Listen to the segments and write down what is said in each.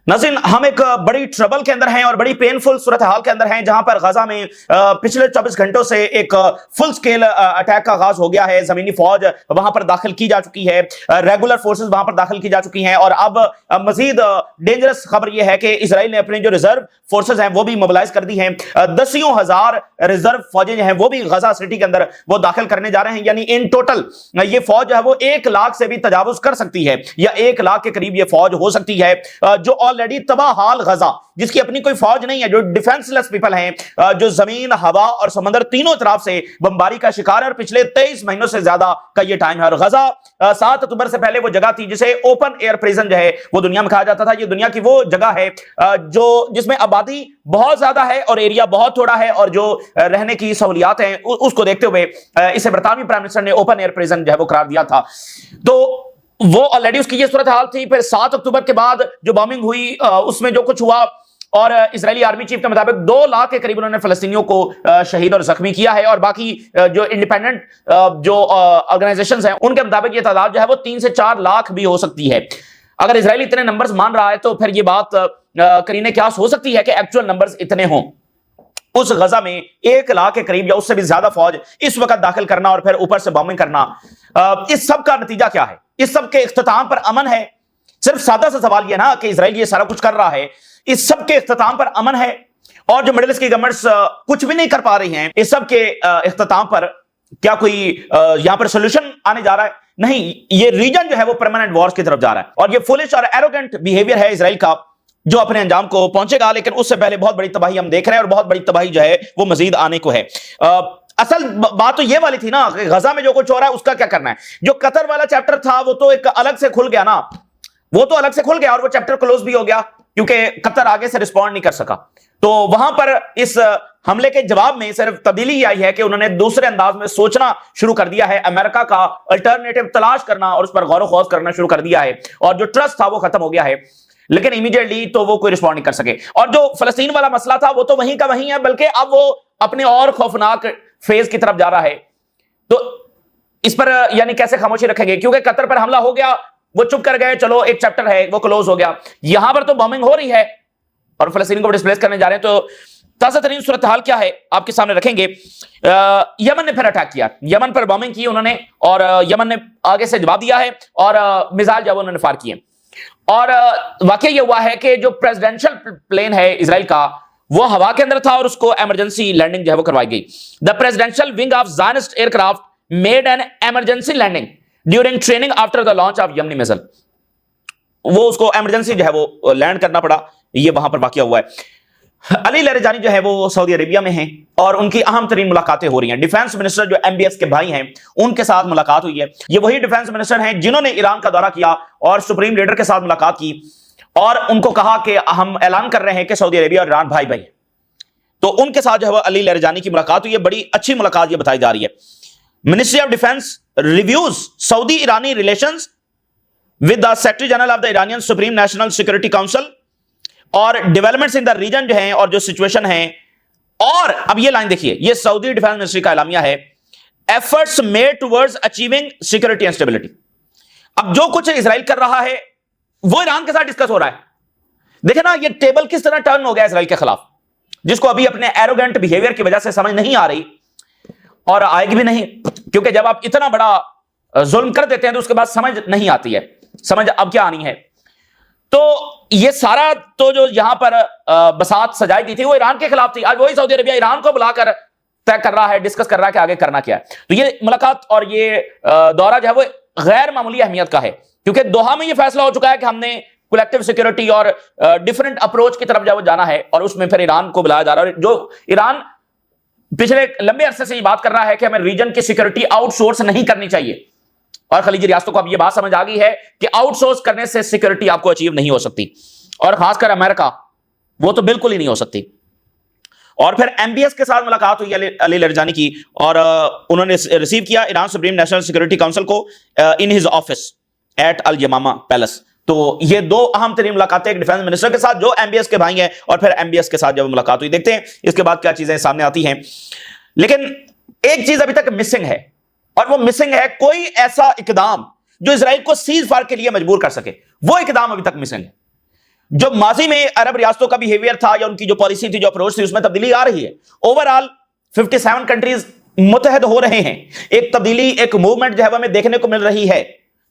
नाज़रीन, हम एक बड़ी ट्रबल के अंदर हैं और बड़ी पेनफुल सूरत हाल के अंदर हैं, जहां पर गजा में पिछले 24 घंटों से एक फुल स्केल अटैक का आगाज हो गया है। जमीनी फौज वहां पर दाखिल की जा चुकी है, रेगुलर फोर्सेस वहां पर दाखिल की जा चुकी हैं और अब मजीद डेंजरस खबर यह है कि इसराइल ने अपने जो रिजर्व फोर्सेस हैं वो भी मोबिलाइज कर दी हैं। दसियों हजार रिजर्व फौजें जो हैं वो भी गजा सिटी के अंदर वो दाखिल करने जा रहे हैं। यानी इन टोटल ये फौज जो है वो 1 लाख से भी तजावुज कर सकती है या 1 लाख के करीब ये फौज हो सकती है, जो ऑलरेडी तबाह हाल गजा, जिसकी अपनी कोई फौज नहीं है, जो डिफेंसलेस पीपल हैं, जो जमीन, हवा और समंदर तीनों तरफ से बमबारी का शिकार है और पिछले 23 महीनों से ज्यादा का ये टाइम है। और गजा 7 अक्टूबर से पहले वो जगह थी जिसे ओपन एयर प्रिजन जो है वो दुनिया में कहा जाता था। ये दुनिया की वो जगह है जो जिसमें आबादी बहुत ज्यादा है और एरिया बहुत थोड़ा है और जो रहने की सहूलियात हैं उसको देखते हुए इसे बरतानवी प्राइम मिनिस्टर ने ओपन एयर प्रिजन जो है वो करार दिया था। तो वो ऑलरेडी उसकी ये सूरत हाल थी। फिर 7 अक्टूबर के बाद जो बॉम्बिंग हुई उसमें जो कुछ हुआ और इजरायली आर्मी चीफ के मुताबिक 2 लाख के करीब उन्होंने फलस्तीनियों को शहीद और जख्मी किया है और बाकी जो इंडिपेंडेंट जो ऑर्गेनाइजेशंस हैं उनके मुताबिक ये तादाद जो है वो 3 से 4 लाख भी हो सकती है। अगर इजराइल इतने नंबर्स मान रहा है तो फिर ये बात करीने क्यास हो सकती है कि एक्चुअल नंबर्स इतने हों। उस गजा में 1 लाख के करीब या उससे भी ज्यादा फौज इस वक्त दाखिल करना और फिर ऊपर से बॉम्बिंग करना, इस सब का नतीजा क्या है? इस सब के इख्तिताम पर अमन है? सिर्फ सादा सा सवाल यह ना कि इजराइल ये सारा कुछ कर रहा है, इस सब के इख्तिताम पर अमन है? और जो मिडिल ईस्ट की गवर्नमेंट्स कुछ भी नहीं कर पा रही हैं, इस सब के इख्तिताम पर क्या कोई यहां पर सोल्यूशन आने जा रहा है? नहीं, ये रीजन जो है वो परमानेंट वॉर्स की तरफ जा रहा है और ये फुलिश और एरोगेंट बिहेवियर है इजराइल का जो अपने अंजाम को पहुंचेगा। लेकिन उससे पहले बहुत बड़ी तबाही हम देख रहे हैं और बहुत बड़ी तबाही जो है वो मजीद आने को है। असल बात तो ये वाली थी ना कि गजा में जो कुछ हो रहा है उसका क्या करना है। जो कतर वाला चैप्टर था वो तो एक अलग से खुल गया ना, वो तो अलग से खुल गया और वो चैप्टर क्लोज भी हो गया क्योंकि कतर आगे से रिस्पॉन्ड नहीं कर सका। तो वहां पर इस हमले के जवाब में सिर्फ तब्दीली ही आई है कि उन्होंने दूसरे अंदाज में सोचना शुरू कर दिया है, अमेरिका का अल्टरनेटिव तलाश करना और उस पर गौर खौज करना शुरू कर दिया है और जो ट्रस्ट था वो खत्म हो गया है। लेकिन इमीडिएटली तो वो कोई रिस्पॉन्ड नहीं कर सके और जो फलस्तीन वाला मसला था वो तो वहीं का वहीं है, बल्कि अब वो अपने और खौफनाक फेज की तरफ जा रहा है। तो इस पर यानी कैसे खामोशी रखेंगे? क्योंकि कतर पर हमला हो गया, वो चुप कर गए, चलो एक चैप्टर है वो क्लोज हो गया। यहां पर तो बॉम्बिंग हो रही है और फलस्तीन को डिस्प्लेस करने जा रहे हैं। तो ताजा तरीन सूरत हाल क्या है आपके सामने रखेंगे। यमन ने फिर अटैक किया, यमन पर बॉम्बिंग की उन्होंने और यमन ने आगे से जवाब दिया है और मिसाइल जब उन्होंने फायर किए और वाकई यह हुआ है कि जो प्रेसिडेंशियल प्लेन है इजराइल का वो हवा के अंदर था और उसको इमरजेंसी लैंडिंग जो है वो करवाई गई। The presidential wing of Zionist aircraft made an emergency landing during training after the launch of Yemeni missile. वो उसको इमरजेंसी जो है वो लैंड करना पड़ा, ये वहां पर वाकया हुआ है। अली लरजानी जो है वो सऊदी अरेबिया में हैं और उनकी अहम तरीन मुलाकातें हो रही हैं। डिफेंस मिनिस्टर जो MBS के भाई हैं उनके साथ मुलाकात हुई है। ये वही डिफेंस मिनिस्टर हैं जिन्होंने ईरान का दौरा किया और सुप्रीम लीडर के साथ मुलाकात की और उनको कहा कि हम ऐलान कर रहे हैं कि सऊदी अरेबिया और ईरान भाई भाई। तो उनके साथ जो है अली लरजानी की मुलाकात हुई है, बड़ी अच्छी मुलाकात ये बताई जा रही है। Ministry of defence reviews Saudi Irani relations with the secretary general of the Iranian supreme national security council और डेवलपमेंट्स इन द रीजन जो हैं और जो सिचुएशन है। और अब ये लाइन देखिए, ये सऊदी डिफेंस मिनिस्ट्री का एलामिया है, efforts made towards achieving security and stability. अब जो कुछ इजराइल कर रहा है वो ईरान के साथ डिस्कस हो रहा है। देखे ना ये टेबल किस तरह टर्न हो गया इजराइल के खिलाफ, जिसको अभी अपने एरोगेंट बिहेवियर की वजह से समझ नहीं आ रही और आएगी भी नहीं, क्योंकि जब आप इतना बड़ा जुल्म कर देते हैं तो उसके बाद समझ नहीं आती है, समझ अब क्या आनी है। तो ये सारा तो जो यहां पर बसात सजाई दी थी वो ईरान के खिलाफ थी। आज वही सऊदी अरेबिया ईरान को बुलाकर तय कर रहा है, डिस्कस कर रहा है कि आगे करना क्या है। तो ये मुलाकात और ये दौरा जो है वो गैर मामूली अहमियत का है क्योंकि दोहा में ये फैसला हो चुका है कि हमने कलेक्टिव सिक्योरिटी और डिफरेंट अप्रोच की तरफ जो जाना है और उसमें फिर ईरान को बुलाया जा रहा है। जो ईरान पिछले लंबे अरसे से ये बात कर रहा है कि हमें रीजन की सिक्योरिटी आउटसोर्स नहीं करनी चाहिए और खलीजी रियासतों को अब ये बात समझ आ गई है कि आउटसोर्स करने से सिक्योरिटी आपको अचीव नहीं हो सकती और खासकर अमेरिका वो तो बिल्कुल ही नहीं हो सकती। और फिर MBS के साथ मुलाकात हुई अली लरजानी की और उन्होंने रिसीव किया Iran supreme national security council को in his office at Al Yamamah Palace. तो ये 2 अहम तरीन मुलाकातें एक डिफेंस मिनिस्टर के साथ जो MBS के भाई हैं और फिर MBS के साथ जब मुलाकात हुई। देखते हैं इसके बाद क्या चीजें सामने आती हैं। लेकिन एक चीज अभी तक मिसिंग है और वो मिसिंग है कोई ऐसा इकदाम जो इजराइल को सीज फायर के लिए मजबूर कर सके। वो इकदाम अभी तक मिसिंग है। जो माजी में अरब रियासतों का बिहेवियर था या उनकी जो पॉलिसी थी, जो अप्रोच थी, उसमें तब्दीली आ रही है। ओवरऑल 57 कंट्रीज मुतहद हो रहे हैं, एक तब्दीली, एक मूवमेंट जो है हमें देखने को मिल रही है।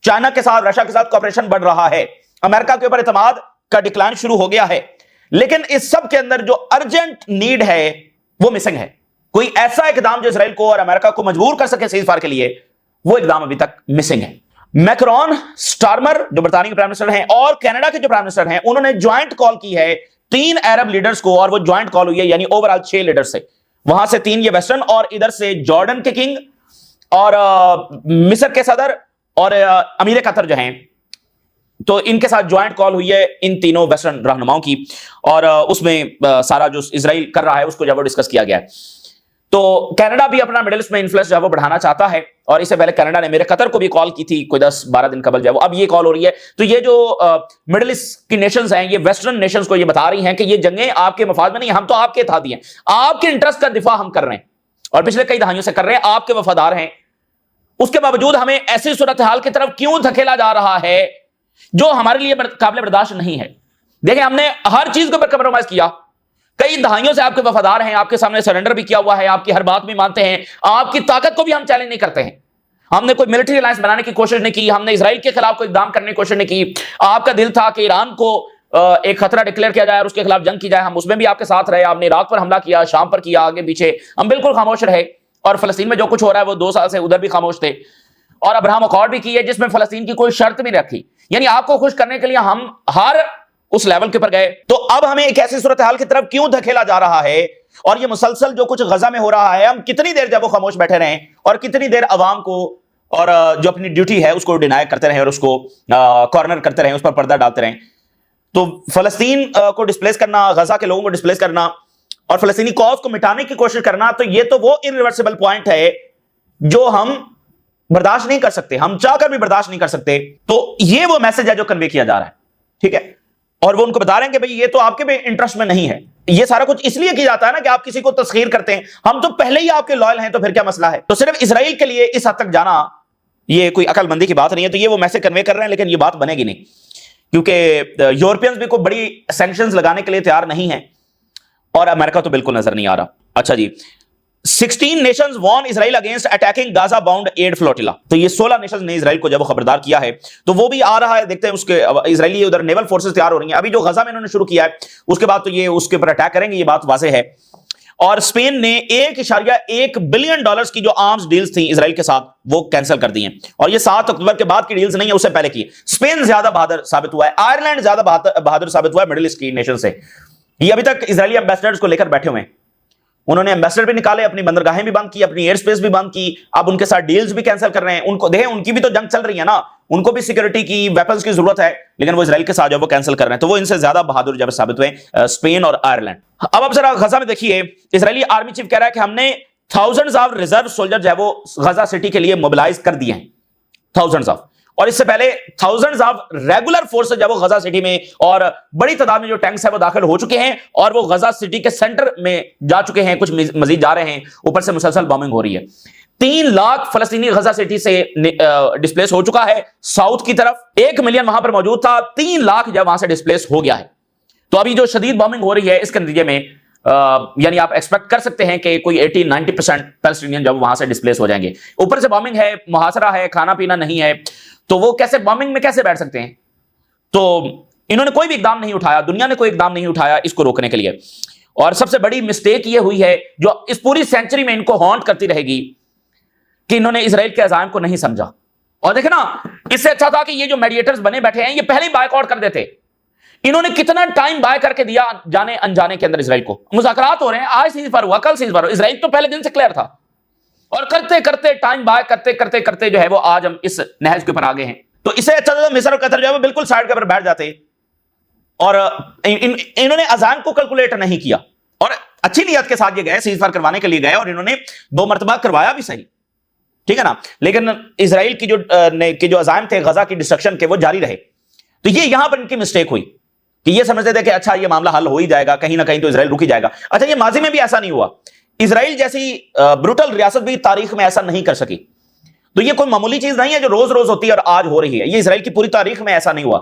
चाइना के साथ, रशिया के साथ कोऑपरेशन बढ़ रहा है, अमेरिका के ऊपर एतमाद का डिक्लाइन शुरू हो गया है। लेकिन इस सब के अंदर जो अर्जेंट नीड है वो मिसिंग है। कोई ऐसा इकदाम जो इजराइल को और अमेरिका को मजबूर कर सके सीज़फायर के लिए, वो इकदाम अभी तक मिसिंग है। मैक्रोन, स्टारमर जो बरतानिया के प्राइम मिनिस्टर हैं और कनाडा के जो प्राइम मिनिस्टर हैं, उन्होंने ज्वाइंट कॉल की है 3 अरब लीडर्स को, और वो ज्वाइंट कॉल हुई है, यानी ओवरऑल 6 लीडर्स से। वहां से 3 ये वेस्टर्न, और इधर से जॉर्डन के किंग और मिस्र के सदर और अमीर कतर जो हैं, तो इनके साथ ज्वाइंट कॉल हुई है इन तीनों वेस्टर्न रहनुमाओं की, और उसमें सारा जो इजराइल कर रहा है उसको जब वो डिस्कस किया गया है। तो कनाडा भी अपना मिडिल ईस्ट में इन्फ्लुएंस जो है वो बढ़ाना चाहता है, और इससे पहले कनाडा ने मेरे कतर को भी कॉल की थी कोई 10-12 दिन कबल, जो है अब ये कॉल हो रही है। तो ये जो मिडिल ईस्ट की नेशंस हैं, ये वेस्टर्न नेशंस को ये बता रही हैं कि ये जंगें आपके मफाद में नहीं, हम तो आपके इत्तेहादी हैं, आपके इंटरेस्ट का दिफा हम कर रहे हैं और पिछले कई दहाइयों से कर रहे हैं, आपके वफादार हैं। उसके बावजूद हमें ऐसी सूरत हाल की तरफ क्यों धकेला जा रहा है जो हमारे लिए काबिल बर्दाश्त नहीं है। देखिए, हमने हर चीज के ऊपर कंप्रोमाइज किया, कई दहाइयों से आपके वफादार हैं, आपके सामने सरेंडर भी किया हुआ है, आपकी हर बात भी मानते हैं, आपकी ताकत को भी हम चैलेंज नहीं करते हैं। हमने कोई मिलिट्री अलायंस बनाने की कोशिश नहीं की, हमने इजराइल के खिलाफ कोई इकदाम करने की कोशिश नहीं की। आपका दिल था कि ईरान को एक खतरा डिक्लेयर किया जाए और उसके खिलाफ जंग की जाए, हम उसमें भी आपके साथ रहे। आपने इराक पर हमला किया, शाम पर किया, आगे पीछे हम बिल्कुल खामोश रहे, और फलस्तीन में जो कुछ हो रहा है वो 2 साल से उधर भी खामोश थे, और अब्राहम अकॉर्ड भी की है जिसमें फलस्तीन की कोई शर्त भी रखी। यानी आपको खुश करने के लिए हम हर उस लेवल के ऊपर गए। तो अब हमें एक ऐसी सूरत हाल की तरफ क्यों धकेला जा रहा है, और ये मुसलसल जो कुछ गजा में हो रहा है, हम कितनी देर जब वो खामोश बैठे रहें और कितनी देर अवाम को और जो अपनी ड्यूटी है उसको डिनाई करते रहें और उसको कॉर्नर करते रहें, उस पर पर्दा डालते रहें। तो फलस्तीन को डिस्प्लेस करना, गजा के लोगों को डिस्प्लेस करना और फलस्तीनी कॉज को मिटाने की कोशिश करना, तो ये तो वो इरिवर्सिबल पॉइंट है जो हम बर्दाश्त नहीं कर सकते, हम चाहकर भी बर्दाश्त नहीं कर सकते। तो ये वो मैसेज है जो कन्वे किया जा रहा है, ठीक है। और वो उनको बता रहे हैं कि भाई ये तो आपके भी इंटरेस्ट में नहीं है। ये सारा कुछ इसलिए किया जाता है ना कि आप किसी को तस्खीर करते हैं, हम तो पहले ही आपके लॉयल हैं, तो फिर क्या मसला है। तो सिर्फ इजराइल के लिए इस हद तक जाना ये कोई अकलमंदी की बात नहीं है। तो ये वो मैसेज कन्वे कर रहे हैं, लेकिन ये बात बनेगी नहीं, क्योंकि यूरोपियंस भी कोई बड़ी सैंक्शंस लगाने के लिए तैयार नहीं है, और अमेरिका तो बिल्कुल नजर नहीं आ रहा। अच्छा जी, 16 nations warn Israel against attacking Gaza bound aid flotilla. तो ये 16 नेशंस ने इजराइल को जब खबरदार किया है, तो वो भी आ रहा है। देखते हैं उसके इजरायली उधर नेवल फोर्सेस तैयार हो रही हैं। अभी जो गजा में इन्होंने शुरू किया है, उसके बाद तो ये उसके ऊपर अटैक करेंगे, ये बात वाज़ेह है। और स्पेन ने $1.1 बिलियन की जो आर्म्स डील्स थी इजराइल के साथ, वो कैंसिल कर दी हैं। और ये 7 अक्टूबर के बाद की डील्स नहीं है, उससे पहले की। स्पेन ज्यादा बहादुर साबित हुआ है, आयरलैंड ज्यादा बहादुर साबित हुआ है मिडिल ईस्ट की नेशन से। ये अभी तक इजरायली एम्बेसडर्स को लेकर बैठे हुए हैं, उन्होंने एम्बेसडर भी निकाले, अपनी बंदरगाहें भी बंद की, अपनी एयर स्पेस भी बंद की, अब उनके साथ डील्स भी कैंसिल कर रहे हैं। उनको देखें, उनकी भी तो जंग चल रही है ना, उनको भी सिक्योरिटी की, वेपन्स की जरूरत है, लेकिन वो इजराइल के साथ जो वो कैंसिल कर रहे हैं। तो वो इनसे ज्यादा बहादुर जब साबित हुए स्पेन और आयरलैंड। अब आप जरा गजा में देखिए, इजरायली आर्मी चीफ कह रहा है कि हमने थाउजेंड्स ऑफ रिजर्व सोल्जर जो है वो गजा सिटी के लिए मोबिलाइज कर दिए हैं, थाउजेंड्स ऑफ। और इससे पहले थाउजेंड्स ऑफ रेगुलर फोर्सेस जब वो गजा सिटी में, और बड़ी तादाद में जो टैंक्स है वो दाखिल हो चुके हैं, और वो गजा सिटी के सेंटर में जा चुके हैं, कुछ मजीद जा रहे हैं। ऊपर से मुसलसल बॉम्बिंग हो रही है। 3 लाख फलस्तीनी गजा सिटी से डिस्प्लेस हो चुका है साउथ की तरफ। 1 मिलियन वहां पर मौजूद था, 3 लाख जब वहां से डिस्प्लेस हो गया है। तो अभी जो शदीद बॉम्बिंग हो रही है, इसके नतीजे में यानी आप एक्सपेक्ट कर सकते हैं कि कोई 80-90% पैलेस्टीनियन जब वहां से डिस्प्लेस हो जाएंगे। ऊपर से बॉम्बिंग है, मुहासरा है, खाना पीना नहीं है, तो वो कैसे बॉम्बिंग में कैसे बैठ सकते हैं। तो इन्होंने कोई भी इकदाम नहीं उठाया, दुनिया ने कोई इकदाम नहीं उठाया इसको रोकने के लिए। और सबसे बड़ी मिस्टेक ये हुई है जो इस पूरी सेंचुरी में इनको हॉन्ट करती रहेगी, कि इन्होंने इजराइल के अज़ाइम को नहीं समझा। और देखे ना, इससे अच्छा था कि ये जो मेडिएटर्स बने बैठे हैं, ये पहले ही बायकॉट कर देते। इन्होंने कितना टाइम बाय करके दिया जाने अनजाने के अंदर इजराइल को। मुज़ाकरात हो रहे हैं, आज सीज पर हुआ, कल सीज पर हुआ, इजराइल तो पहले दिन से क्लियर था, और करते करते टाइम बाय करते करते करते जो है वो आज हम इस नहज के ऊपर आ गए हैं। तो इसे अच्छा था मिस्र और कतर जो है वो बिल्कुल साइड के ऊपर बैठ जाते, और इन्होंने अज़ान को कैलकुलेट नहीं किया, और अच्छी नियत के साथ ये गए, सीज फायर करवाने के लिए गए, और इन्होंने 2 मरतबा करवाया भी सही, ठीक है ना। लेकिन इजराइल की जो अज़ाइम थे गजा की डिस्ट्रक्शन के, वो जारी रहे। तो ये यहां पर इनकी मिस्टेक हुई कि ये समझते थे कि अच्छा ये मामला हल हो ही जाएगा, कहीं ना कहीं तो इजराइल रुक ही जाएगा। अच्छा, ये माजी में भी ऐसा नहीं हुआ। इजराइल जैसी ब्रूटल रियासत भी तारीख में ऐसा नहीं कर सकी। तो ये कोई मामूली चीज नहीं है जो रोज रोज होती है और आज हो रही है। ये इजराइल की पूरी तारीख में ऐसा नहीं हुआ।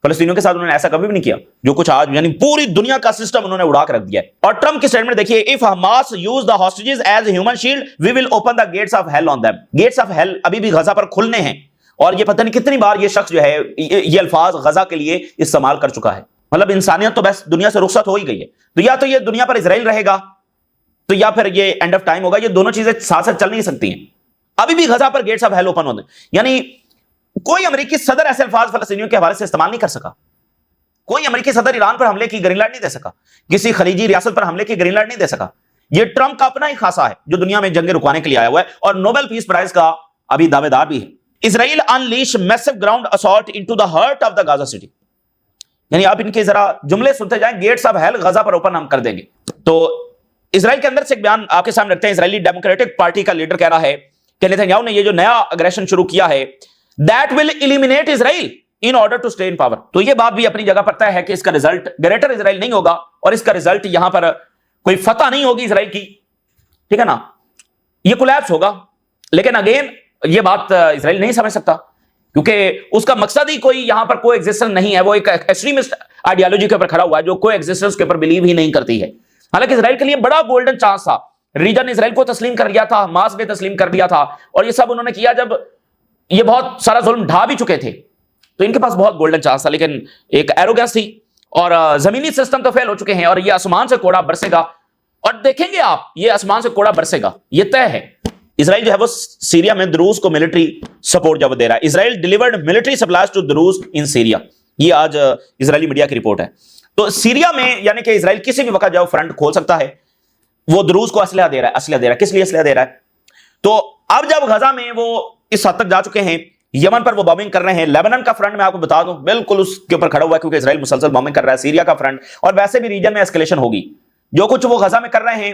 فلسطینیوں کے ساتھ انہوں نے ایسا کبھی بھی نہیں کیا جو کچھ آج، یعنی پوری دنیا کا سسٹم انہوں نے اڑا کے رکھ دیا ہے. اور ٹرمپ کی سٹیٹمنٹ دیکھیے، if Hamas use the hostages as human shield we will open the gates of hell on them. Gates of hell ابھی بھی غزہ پر کھلنے ہیں، اور یہ پتہ نہیں کتنی بار یہ شخص جو ہے یہ الفاظ غزہ کے لیے استعمال کر چکا ہے. مطلب انسانیت تو بس دنیا سے رخصت ہو ہی گئی ہے. تو یا تو یہ دنیا پر اسرائیل رہے گا تو یا پھر یہ اینڈ آف ٹائم ہوگا. یہ دونوں چیزیں ساتھ ساتھ چل نہیں سکتی ہیں. ابھی بھی غزہ پر گیٹس آف ہیل اوپن ہوتے ہیں. یعنی کوئی امریکی صدر ایسے الفاظ فلسطینیوں کے حوالے سے استعمال نہیں کر سکا. کوئی امریکی صدر ایران پر حملے کی گرین لائٹ نہیں دے سکا، کسی خلیجی ریاست پر حملے کی گرین لائٹ نہیں دے سکا. یہ ٹرمپ کا اپنا ہی خاصا ہے جو دنیا میں جنگیں رکوانے کے لیے آیا ہوا ہے، اور نوبل پیس پرائز کا ابھی دعوے دار بھی ہے. Israel unleash massive ground assault into the heart of the Gaza city. یعنی آپ ان کے ذرا جملے سنتے جائیں، گیٹس آف ہیل غزہ پر اوپن ہم کر دیں گے. تو اسرائیل کے اندر سے ایک بیان آپ کے سامنے رکھتے ہیں. اسرائیلی ڈیموکریٹک پارٹی کا لیڈر کہہ رہا ہے کہ نیتن یاہو نے یہ جو نیا اگریشن شروع کیا ہے that will eliminate Israel in order to stay in power. تو یہ بات بھی اپنی جگہ پر طے ہے کہ اس کا رزلٹ گریٹر اسرائیل نہیں ہوگا، اور اس کا رزلٹ یہاں پر کوئی فتح نہیں ہوگی اسرائیل کی، ٹھیک ہے نا، یہ کولیپس ہوگا. لیکن اگین یہ بات اسرائیل نہیں سمجھ سکتا، کیونکہ اس کا مقصد ہی کوئی یہاں پر کوئی ایگزسٹنس نہیں ہے. وہ ایک ایکسٹریمسٹ آئیڈیالوجی کے اوپر کھڑا ہوا ہے جو کوئی ایگزسٹنس کے اوپر بلیو ہی نہیں کرتی ہے. حالانکہ اسرائیل کے لیے بڑا گولڈن چانس تھا. ریجن اسرائیل کو تسلیم کر لیا تھا، حماس نے تسلیم کر لیا تھا، اور یہ سب انہوں نے کیا جب یہ بہت سارا ظلم ڈھا بھی چکے تھے. تو ان کے پاس بہت گولڈن چانس تھا، لیکن ایک ایروگنس تھی، اور زمینی سسٹم تو فیل ہو چکے ہیں، اور یہ آسمان سے کوڑا برسے گا. اور دیکھیں گے آپ، یہ آسمان سے کوڑا برسے گا، یہ طے ہے. اسرائیل جو ہے وہ سیریا میں دروز کو ملٹری سپورٹ جب دے رہا ہے. Israel delivered military supplies to Druze in Syria. یہ آج اسرائیلی میڈیا کی رپورٹ ہے. تو سیریا میں یعنی کہ اسرائیل کسی بھی وقت جو فرنٹ کھول سکتا ہے. وہ دروز کو اسلحہ دے رہا ہے. کس لیے اسلحہ دے رہا ہے؟ تو اب جب غزہ میں وہ اس حد تک جا چکے ہیں، یمن پر وہ بامبنگ کر رہے ہیں. لیبنن کا فرنٹ میں آپ کو بتا دوں بالکل اس کے اوپر کھڑا ہوا ہے، کیونکہ اسرائیل مسلسل بامبنگ کر رہا ہے. سیریا کا فرنٹ، اور ویسے بھی ریجن میں اسکلیشن ہوگی. جو کچھ وہ غزہ میں کر رہے ہیں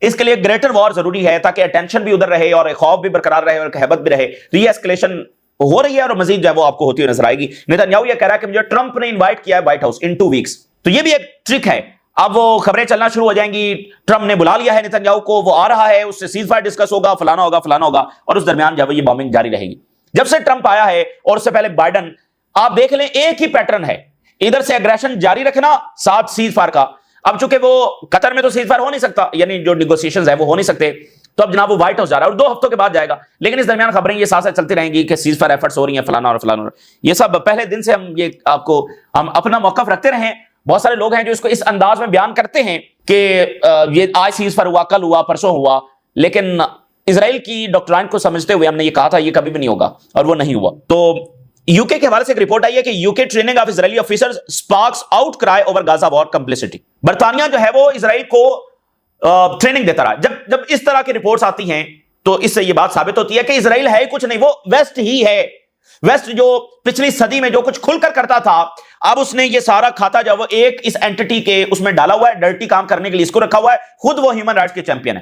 اس کے لیے گریٹر وار ضروری ہے، تاکہ اٹینشن بھی ادھر رہے اور خوف بھی برقرار رہے اور ہیبت بھی رہے. تو یہ اسکلیشن ہو رہی ہے، اور مزید جو ہے وہ آپ کو ہوتی ہوئی نظر آئے گی. نیتن یاہو یہ کہہ رہا ہے کہ مجھے ٹرمپ نے انوائٹ کیا ہے وائٹ ہاؤس ان 2 ویکس. تو یہ بھی ایک ٹرک ہے. اب وہ خبریں چلنا شروع ہو جائیں گی، ٹرمپ نے بلا لیا ہے نیتن یاہو کو، وہ آ رہا ہے، اس سے سیز فائر ڈسکس ہوگا، فلانا ہوگا، اور اس درمیان جو ہے یہ بامبنگ جاری رہے گی. جب سے ٹرمپ آیا ہے اور اس سے پہلے بائیڈن، آپ دیکھ لیں ایک ہی پیٹرن ہے. ادھر سے اگریشن جاری رکھنا، ساتھ سیز فائر کا. اب چونکہ وہ قطر میں تو سیز فائر ہو نہیں سکتا، یعنی جو نیگوسیشنز ہیں وہ ہو نہیں سکتے، تو اب جناب وہ وائٹ ہاؤس جا رہا ہے، اور 2 ہفتوں کے بعد جائے گا. لیکن اس درمیان خبریں یہ ساتھ ساتھ چلتی رہیں گی کہ سیز فائر ایفرٹس ہو رہی ہیں، فلانا اور فلانا. یہ سب پہلے دن سے ہم اپنا موقف رکھتے رہے ہیں. بہت سارے لوگ ہیں جو اس کو اس انداز میں بیان کرتے ہیں کہ یہ آج سیز فائر ہوا، کل ہوا، پرسوں ہوا. لیکن اسرائیل کی ڈاکٹرائن کو سمجھتے ہوئے ہم نے یہ کہا تھا یہ کبھی بھی نہیں ہوگا، اور وہ نہیں ہوا. تو یو کے حوالے سے ایک رپورٹ آئی ہے کہ U K training of Israeli officers sparks outcry over Gaza war complicity. برطانیہ جو ہے وہ اسرائیل کو ٹریننگ دیتا رہا. جب اس طرح کی رپورٹس آتی ہیں تو اس سے یہ بات ثابت ہوتی ہے کہ اسرائیل ہے کچھ نہیں، وہ ویسٹ ہی ہے. ویسٹ جو پچھلی صدی میں جو کچھ کھل کر کرتا تھا، اب اس نے یہ سارا کھاتا جو وہ ایک اس اینٹی کے اس میں ڈالا ہوا ہے، ڈرٹی کام کرنے کے لیے اس کو رکھا ہوا ہے. خود وہ ہیومن رائٹس کے چیمپئن ہے.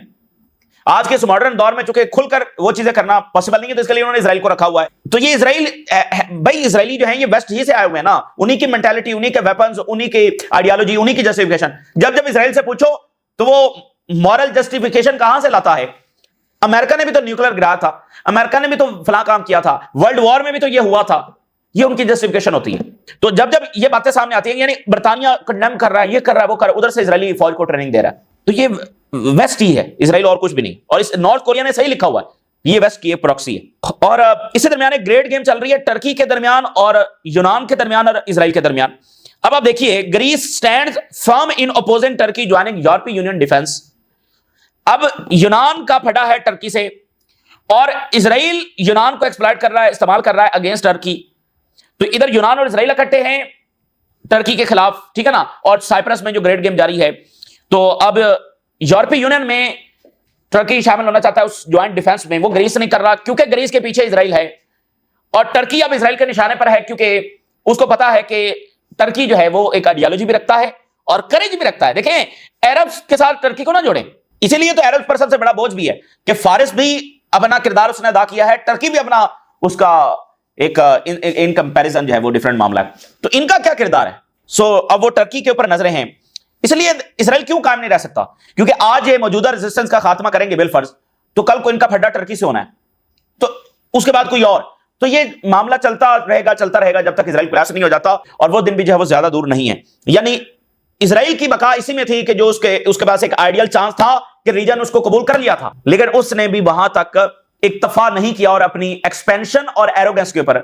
آج کے اس ماڈرن دور میں چونکہ کھل کر وہ چیزیں کرنا پاسبل نہیں ہے، تو اس کے لیے انہوں نے اسرائیل کو رکھا ہوا ہے. تو یہ اسرائیل بھائی اسرائیلی جو ہیں یہ ویسٹ ہی سے آئے ہوئے ہیں نا، انہی کی مینٹالٹی، انہی کے ویپنز، انہی کی آئیڈیالوجی، انہی کی جسٹیفیکیشن. جب اسرائیل سے پوچھو تو وہ مورل جسٹیفیکیشن کہاں سے لاتا ہے؟ امریکہ نے بھی تو نیوکلیر گرایا تھا، امریکہ نے بھی تو فلاں کام کیا تھا، ورلڈ وار میں بھی تو یہ ہوا تھا. یہ ان کی جسٹیفیکیشن ہوتی ہے. تو جب یہ باتیں سامنے آتی ہیں، یعنی برطانیہ کنڈیم کر رہا ہے، یہ کر رہا ہے، وہ کر رہا ہے، ادھر سے اسرائیلی فوج کو ٹریننگ دے رہا ہے. تو یہ ویسٹ ہی ہے، اسرائیل اور کچھ بھی نہیں. اور اس نارتھ کوریا نے صحیح لکھا ہوا ہے، یہ ویسٹ کی ایک پراکسی ہے. اور اسی درمیان ایک گریٹ گیم چل رہی ہے ٹرکی کے درمیان اور یونان کے درمیان اور اسرائیل کے درمیان. اب آپ دیکھیے، گریس سٹینڈز فرم ان اپوزنگ ٹرکی جوائننگ یورپی یونین ڈیفنس. اب یونان کا پھڑا ہے ٹرکی سے، اور اسرائیل یونان کو ایکسپلائٹ کر رہا ہے، استعمال کر رہا ہے اگینسٹ ٹرکی. تو ادھر یونان اور اسرائیل اکٹھے ہیں ٹرکی کے خلاف، ٹھیک ہے نا. اور سائپرس میں جو گریٹ گیم جاری ہے. تو اب یورپی یونین میں ٹرکی شامل ہونا چاہتا ہے اس جوائنٹ ڈیفنس میں، وہ گریس نہیں کر رہا کیونکہ گریس کے پیچھے اسرائیل ہے. اور ٹرکی اب اسرائیل کے نشانے پر ہے، کیونکہ اس کو پتا ہے کہ ٹرکی جو ہے وہ ایک آئیڈیالوجی بھی رکھتا ہے اور کریج بھی رکھتا ہے. دیکھیں عرب کے ساتھ ٹرکی کو نہ جوڑیں، اسی لیے تو عرب پر سب سے بڑا بوجھ بھی ہے کہ فارس بھی اپنا کردار اس نے ادا کیا ہے، ٹرکی بھی اپنا اس کا ایک ان کمپیریزن جو ہے وہ ڈیفرنٹ معاملہ ہے. تو ان کا کیا کردار ہے؟ اب وہ ٹرکی کے اوپر نظریں ہیں. اس لیے اسرائیل کیوں قائم نہیں رہ سکتا؟ کیونکہ آج یہ موجودہ ریزسٹنس کا خاتمہ کریں گے بالفرض، تو کل کو ان کا پھڈا ٹرکی سے ہونا ہے، تو اس کے بعد کوئی اور. تو یہ معاملہ چلتا رہے گا جب تک اسرائیل کولیپس نہیں ہو جاتا، اور وہ دن بھی جو ہے وہ زیادہ دور نہیں ہے. یعنی اسرائیل کی بقا اسی میں تھی کہ جو اس کے پاس ایک آئیڈیل چانس تھا کہ ریجن اس کو قبول کر لیا تھا، لیکن اس نے بھی وہاں تک اکتفا نہیں کیا اور اپنی ایکسپینشن اور ایروگنس کے اوپر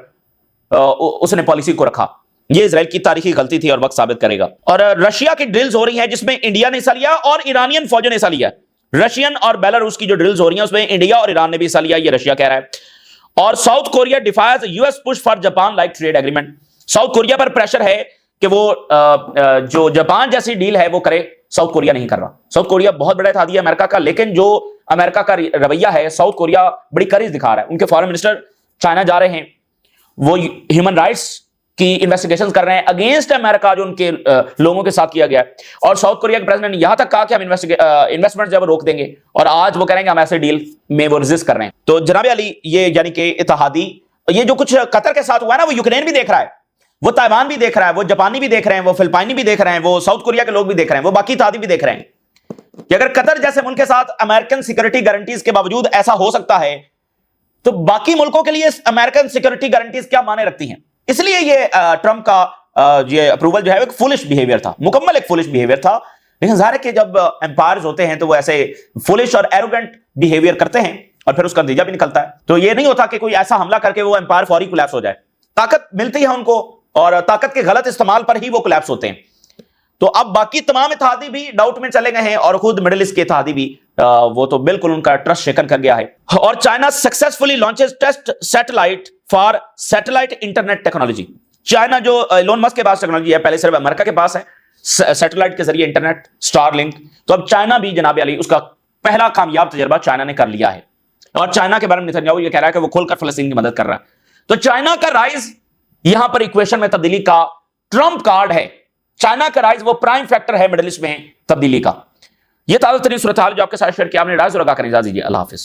اس نے پالیسی کو رکھا. یہ اسرائیل کی تاریخی غلطی تھی اور وقت ثابت کرے گا. اور رشیا کی ڈرلز ہو رہی ہیں جس میں انڈیا نے حصہ لیا اور ایرانین فوجوں نے حصہ لیا. رشین اور بیلاروس کی جو ڈرلز ہو رہی ہیں اس میں انڈیا اور ایران نے بھی حصہ لیا، یہ رشیا کہہ رہا ہے. اور South Korea defies U S push for Japan like trade agreement. South Korea پر پریشر ہے کہ وہ جو جاپان جیسی ڈیل ہے وہ کرے. ساؤتھ کوریا نہیں کر رہا. ساؤتھ کوریا بہت بڑا اتحادی ہے امریکہ کا، لیکن جو امریکہ کا رویہ ہے ساؤتھ کوریا بڑی کریز دکھا رہا ہے. ان کے فارن منسٹر چائنا جا رہے ہیں، وہ ہیومن رائٹس کی انویسٹیگیشن کر رہے ہیں اگینسٹ امریکہ جو ان کے لوگوں کے ساتھ کیا گیا ہے. اور ساؤتھ کوریا کے پریزیڈنٹ نے یہاں تک کہا کہ ہم انویسٹمنٹ جو ہے روک دیں گے، اور آج وہ کہہ رہے ہیں کہ ہم ایسے ڈیل میں وہ ریزسٹ کر رہے ہیں. تو جناب علی یہ یعنی کہ اتحادی، یہ جو کچھ قطر کے ساتھ ہوا ہے نا، وہ یوکرین بھی دیکھ رہا ہے، وہ تائیوان بھی دیکھ رہا ہے، وہ جاپانی بھی دیکھ رہے ہیں، وہ فلپائنی بھی دیکھ رہے ہیں، وہ ساؤتھ کوریا کے لوگ بھی دیکھ رہے ہیں، وہ باقی اتحادی بھی دیکھ رہے ہیں کہ اگر قطر جیسے ملک کے ساتھ امریکن سیکورٹی گارنٹیز کے باوجود ایسا ہو سکتا ہے تو باقی ملکوں کے لیے امریکن سیکورٹی گارنٹیز کیا معنی رکھتی ہیں. اس لیے یہ ٹرمپ کا یہ اپروول جو ہے ایک فولش بیہیویئر تھا، مکمل ایک فولش بیہیویئر تھا. لیکن ظاہر ہے کہ جب امپائرز ہوتے ہیں تو وہ ایسے فولش اور ایروگنٹ بیہیویئر کرتے ہیں اور پھر اس کا نتیجہ بھی نکلتا ہے. تو یہ نہیں ہوتا کہ کوئی ایسا حملہ کر کے وہ امپائر فوری کولیپس ہو جائے. طاقت ملتی ہے ان کو اور طاقت کے غلط استعمال پر ہی وہ کولیپس ہوتے ہیں. تو اب باقی تمام اتحادی بھی ڈاؤٹ میں چلے گئے ہیں اور خود مڈل ایسٹ کے اتحادی بھی وہ تو بالکل ان کا ٹرسٹ شیکن کر گیا ہے. اور China successfully launches test satellite for satellite internet technology. China جو ایلون مسک کے پاس ٹیکنالوجی ہے، پہلے صرف امریکہ کے پاس ہے سیٹلائٹ کے ذریعے انٹرنیٹ اسٹار لنک، تو اب چائنا بھی جناب علی اس کا پہلا کامیاب تجربہ چائنا نے کر لیا ہے. اور چائنا کے بارے میں نتنیاہو یہ کہہ رہا ہے کہ وہ کھول کر فلسطین کی مدد کر رہا ہے. تو چائنا کا رائز یہاں پر ایکویشن میں تبدیلی کا ٹرمپ کارڈ ہے. چائنا کا رائز وہ پرائم فیکٹر ہے مڈل ایسٹ میں تبدیلی کا. یہ تازہ ترین صورتحال جو آپ کے ساتھ شیئر کیا، آپ نے رائز اور آگاہ کریں. اجازت دیجیے، اللہ حافظ.